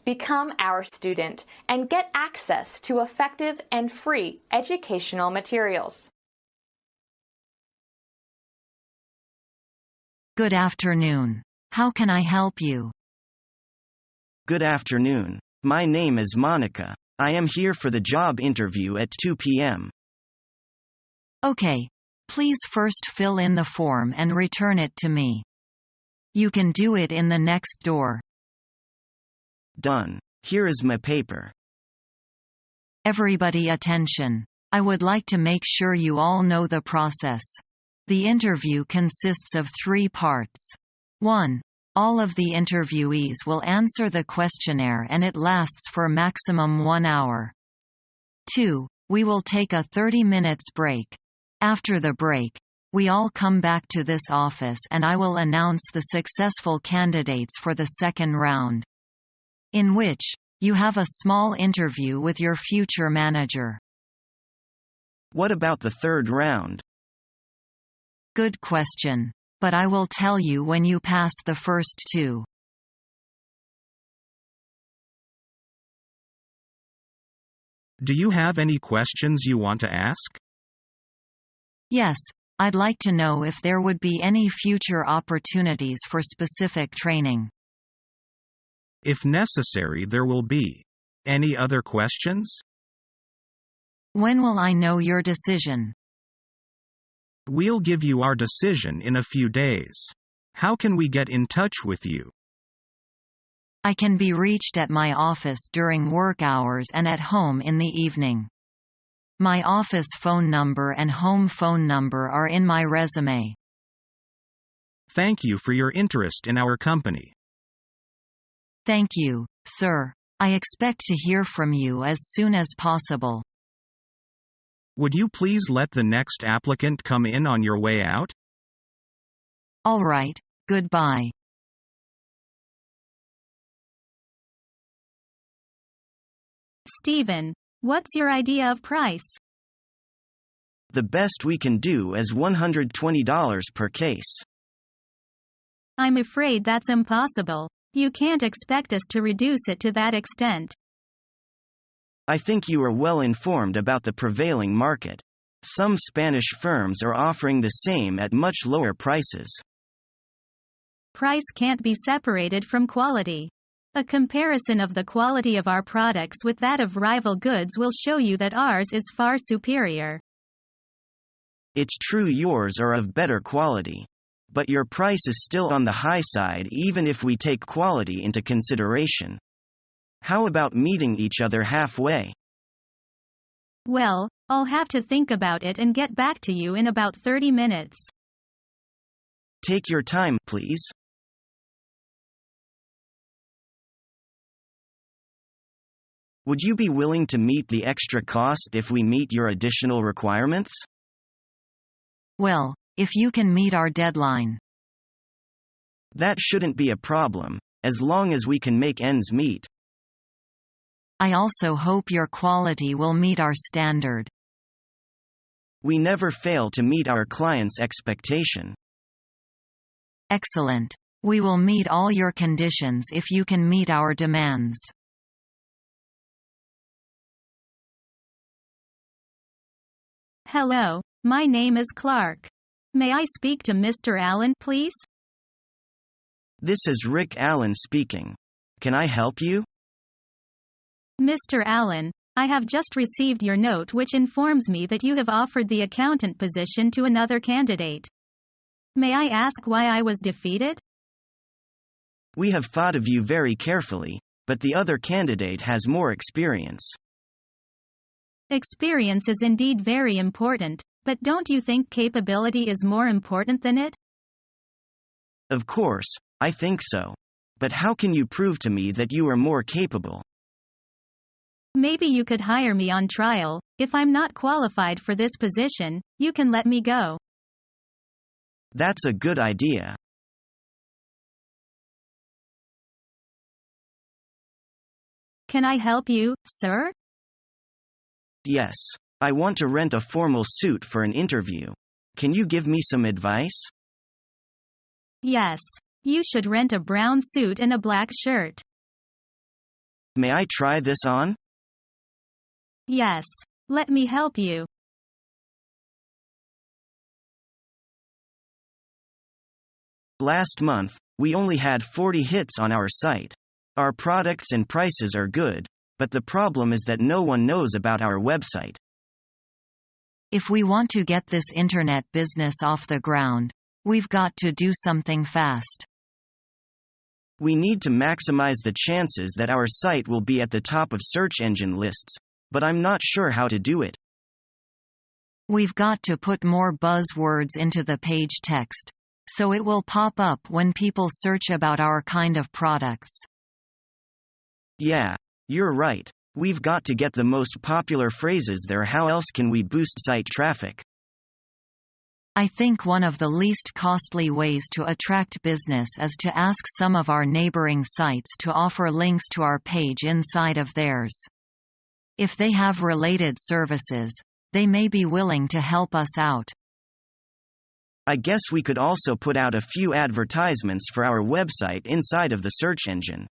Become our student and get access to effective and free educational materials. Good afternoon. How can I help you? Good afternoon. My name is Monica. I am here for the job interview at 2 p.m. Okay. Please first fill in the form and return it to me. You can do it in the next door. Done. Here is my paper. Everybody attention. I would like to make sure you all know the process. The interview consists of 3 parts. 1. All of the interviewees will answer the questionnaire and it lasts for maximum 1 hour. 2. We will take a 30 minutes break. After the break, we all come back to this office and I will announce the successful candidates for the second round, in which you have a small interview with your future manager. What about the third round? Good question, but I will tell you when you pass the first 2. Do you have any questions you want to ask? Yes, I'd like to know if there would be any future opportunities for specific training. If necessary, there will be. Any other questions? When will I know your decision? We'll give you our decision in a few days. How can we get in touch with you? I can be reached at my office during work hours and at home in the evening. My office phone number and home phone number are in my resume. Thank you for your interest in our company. Thank you, sir. I expect to hear from you as soon as possible. Would you please let the next applicant come in on your way out? All right, goodbye. Stephen, what's your idea of price? The best we can do is $120 per case. I'm afraid that's impossible. You can't expect us to reduce it to that extent. I think you are well informed about the prevailing market. Some Spanish firms are offering the same at much lower prices. Price can't be separated from quality. A comparison of the quality of our products with that of rival goods will show you that ours is far superior. It's true yours are of better quality. But your price is still on the high side even if we take quality into consideration. How about meeting each other halfway? Well, I'll have to think about it and get back to you in about 30 minutes. Take your time, please. Would you be willing to meet the extra cost if we meet your additional requirements? Well, if you can meet our deadline. That shouldn't be a problem, as long as we can make ends meet. I also hope your quality will meet our standard. We never fail to meet our clients' expectation. Excellent. We will meet all your conditions if you can meet our demands. Hello, my name is Clark. May I speak to Mr. Allen, please? This is Rick Allen speaking. Can I help you? Mr. Allen, I have just received your note which informs me that you have offered the accountant position to another candidate. May I ask why I was defeated? We have thought of you very carefully, but the other candidate has more experience. Experience is indeed very important, but don't you think capability is more important than it? Of course, I think so. But how can you prove to me that you are more capable? Maybe you could hire me on trial. If I'm not qualified for this position, you can let me go. That's a good idea. Can I help you, sir? Yes. I want to rent a formal suit for an interview. Can you give me some advice? Yes. You should rent a brown suit and a black shirt. May I try this on? Yes. Let me help you. Last month, we only had 40 hits on our site. Our products and prices are good, but the problem is that no one knows about our website. If we want to get this internet business off the ground, we've got to do something fast. We need to maximize the chances that our site will be at the top of search engine lists, but I'm not sure how to do it. We've got to put more buzzwords into the page text, so it will pop up when people search about our kind of products. Yeah, you're right. We've got to get the most popular phrases there. How else can we boost site traffic? I think one of the least costly ways to attract business is to ask some of our neighboring sites to offer links to our page inside of theirs. If they have related services, they may be willing to help us out. I guess we could also put out a few advertisements for our website inside of the search engine.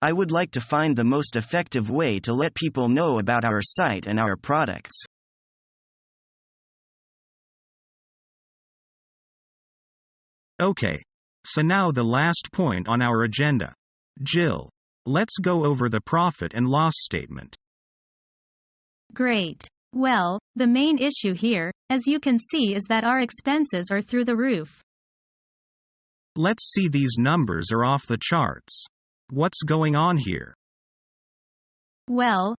I would like to find the most effective way to let people know about our site and our products. Okay. So now the last point on our agenda. Jill, let's go over the profit and loss statement. Great. Well, the main issue here, as you can see, is that our expenses are through the roof. Let's see, these numbers are off the charts. What's going on here? Well,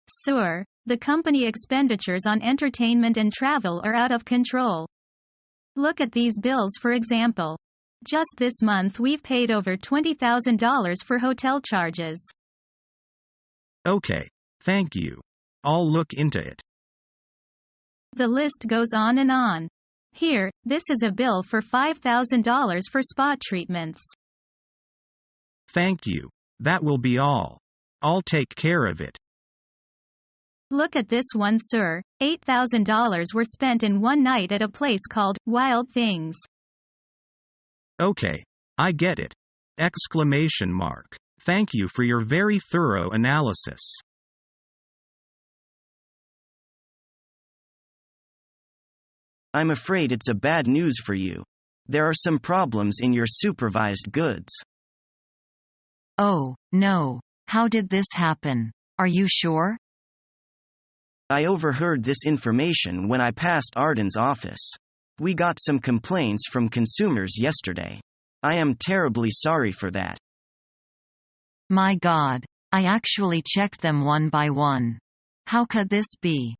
sir, the company expenditures on entertainment and travel are out of control. Look at these bills, for example. Just this month we've paid over $20,000 for hotel charges. Okay. Thank you. I'll look into it. The list goes on and on. Here, this is a bill for $5,000 for spa treatments. Thank you. That will be all. I'll take care of it. Look at this one, sir. $8,000 were spent in one night at a place called Wild Things. Okay. I get it. Exclamation mark. Thank you for your very thorough analysis. I'm afraid it's a bad news for you. There are some problems in your supervised goods. Oh, no. How did this happen? Are you sure? I overheard this information when I passed Arden's office. We got some complaints from consumers yesterday. I am terribly sorry for that. My God. I actually checked them one by one. How could this be?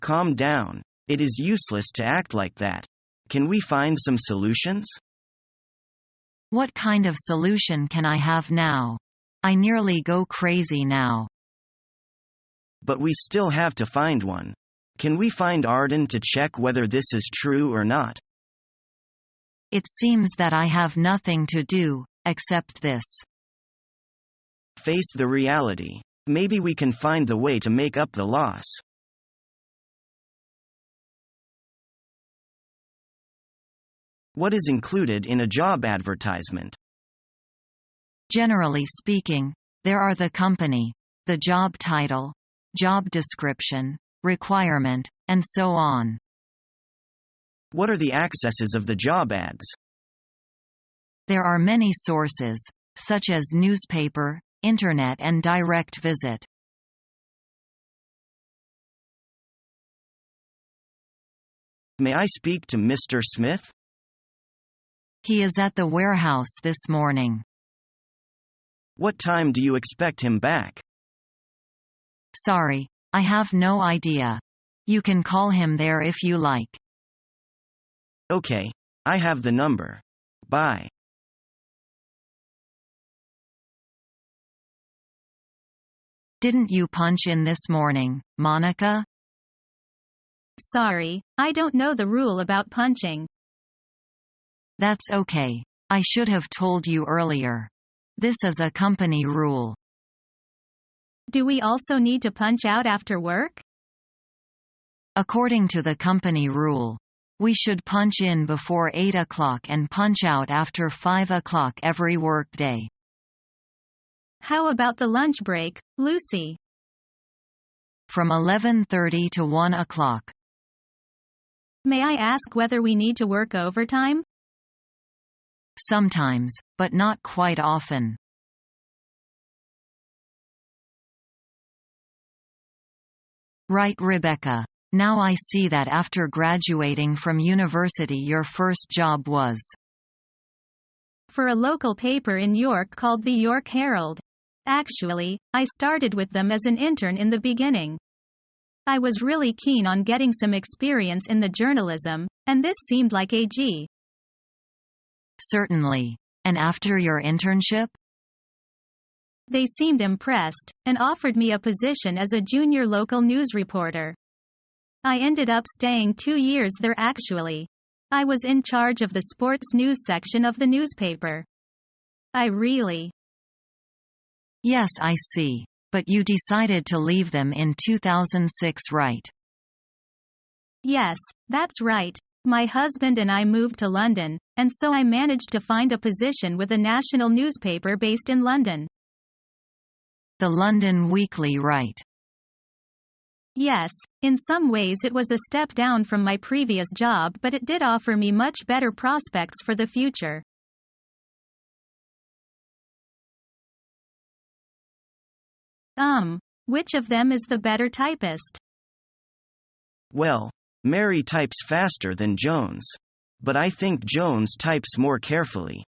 Calm down. It is useless to act like that. Can we find some solutions? What kind of solution can I have now? I nearly go crazy now. But we still have to find one. Can we find Arden to check whether this is true or not? It seems that I have nothing to do, except this. Face the reality. Maybe we can find the way to make up the loss. What is included in a job advertisement? Generally speaking, there are the company, the job title, job description, requirement, and so on. What are the accesses of the job ads? There are many sources, such as newspaper, internet, and direct visit. May I speak to Mr. Smith? He is at the warehouse this morning. What time do you expect him back? Sorry, I have no idea. You can call him there if you like. Okay, I have the number. Bye. Didn't you punch in this morning, Monica? Sorry, I don't know the rule about punching. That's okay. I should have told you earlier. This is a company rule. Do we also need to punch out after work? According to the company rule, we should punch in before 8 o'clock and punch out after 5 o'clock every workday. How about the lunch break, Lucy? From 11:30 to 1 o'clock. May I ask whether we need to work overtime? Sometimes, but not quite often. Right, Rebecca. Now I see that after graduating from university your first job was For a local paper in York called the York Herald. Actually, I started with them as an intern in the beginning. I was really keen on getting some experience in the journalism, and this seemed like a G. Certainly. And after your internship? They seemed impressed, and offered me a position as a junior local news reporter. I ended up staying 2 years there actually. I was in charge of the sports news section of the newspaper. Yes, I see. But you decided to leave them in 2006, right? Yes, that's right. My husband and I moved to London, and so I managed to find a position with a national newspaper based in London. The London Weekly, right? Yes, in some ways it was a step down from my previous job, but it did offer me much better prospects for the future. Which of them is the better typist? Well, Mary types faster than Jones. But I think Jones types more carefully.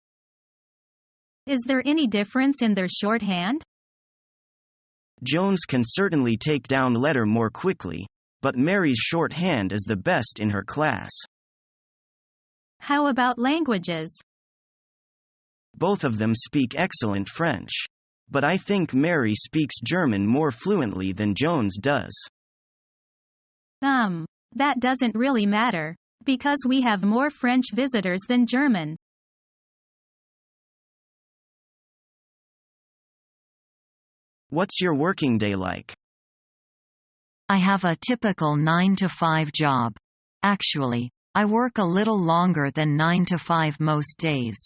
Is there any difference in their shorthand? Jones can certainly take down letter more quickly, but Mary's shorthand is the best in her class. How about languages? Both of them speak excellent French. But I think Mary speaks German more fluently than Jones does. That doesn't really matter, because we have more French visitors than German. What's your working day like? I have a typical 9-to-5 job. Actually, I work a little longer than 9 to 5 most days.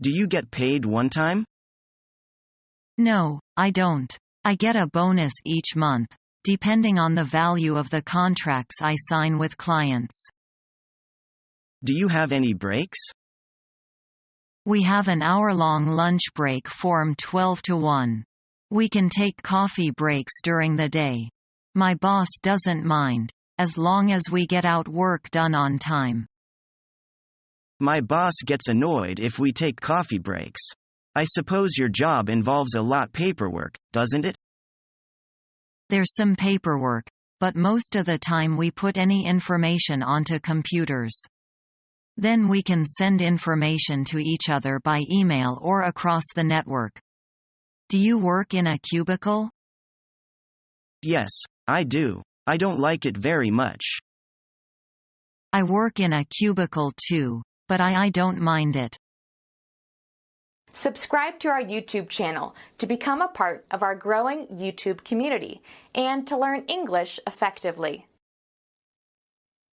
Do you get paid one time? No, I don't. I get a bonus each month, depending on the value of the contracts I sign with clients. Do you have any breaks? We have an hour-long lunch break from 12 to 1. We can take coffee breaks during the day. My boss doesn't mind, as long as we get out work done on time. My boss gets annoyed if we take coffee breaks. I suppose your job involves a lot paperwork, doesn't it? There's some paperwork, but most of the time we put any information onto computers. Then we can send information to each other by email or across the network. Do you work in a cubicle? Yes, I do. I don't like it very much. I work in a cubicle too, but I don't mind it. Subscribe to our YouTube channel to become a part of our growing YouTube community and to learn English effectively.